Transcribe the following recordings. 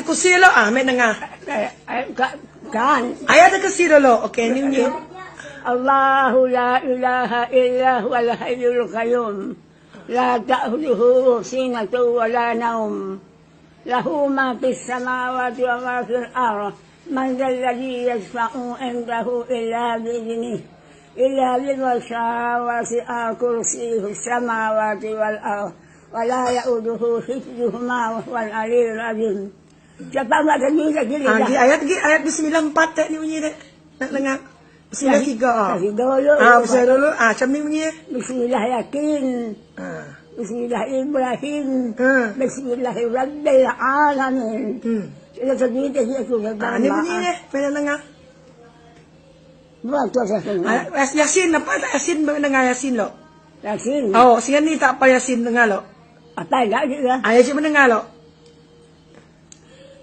kursi lo may dengar. Kan. Ayat kursi dulu. Okey, ni. Allahu la ilaha illa huwal hayyul qayyum. La ta'khudhuhu sinatun wa la nawm. Lahu ma fis samawati wa ma fil ardh. Man dhal ladzi yashfa'u 'indahu illa bi'idhnihi. إلا بالوسع وسع كرسيه السماوات والأرض ولا يؤوده حفظهما وهو العلي العظيم. Cepat nak tadi lagi dah. Ayat Bismillah 4 ni bunyi dek. Nak dengar. Bismillah 3. Dulu. Bismillah dulu. Macam ni bunyi. Bismillah yakin. Bismillah Ibrahim. Bismillah Rabbil Alamin. Kita tadi tu dah. Ni bunyi dek. Pernah dengar. Buat tu saya. Yasin apa tak Yasin dengar Yasin lo? Yasin. Oh, siang ni tak apa Yasin dengar lo. Apa enggak juga? Ayat cuma dengar lo.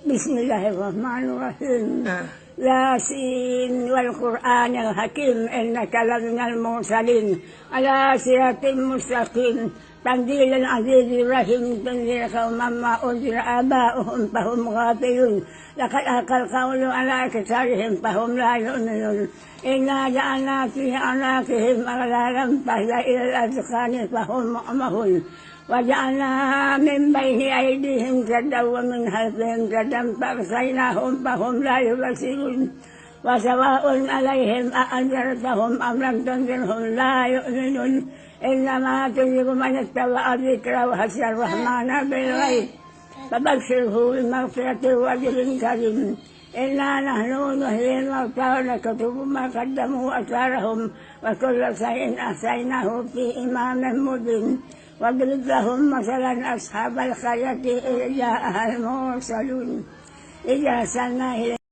Bismillahirrahmanirrahim. Yasin wal Qur'anil Hakim innaka laminal mursalin ala siratin mustaqim. Tanzilul azizir rahim tanzil qauman ma unzila aba'uhum fahum ghafilun. Laqad aqal qawlu ala aktsarihim fahum la yu'minun. Inna ja'alna fi anaqihim aghlalan fahya ila al-azqani fahum mu'mahun. وجعلنا من بين أيديهم سدا ومن خلفهم سدا فأغشيناهم فهم لا يبصرون وسواء عليهم أأنذرتهم أم لم تنذرهم لا يؤمنون إنما تنذر من اتبع الذكر وخشي الرحمن بالغيب فبشره بمغفرة وأجر كريم. إنا نحن نحيي الموتى ونكتب ما قدموا وآثارهم وكل شيء أحصيناه في إمام مبين. واضرب لهم مثلا أصحاب القرية إذ جاءها المرسلون إذ أرسلنا إليهم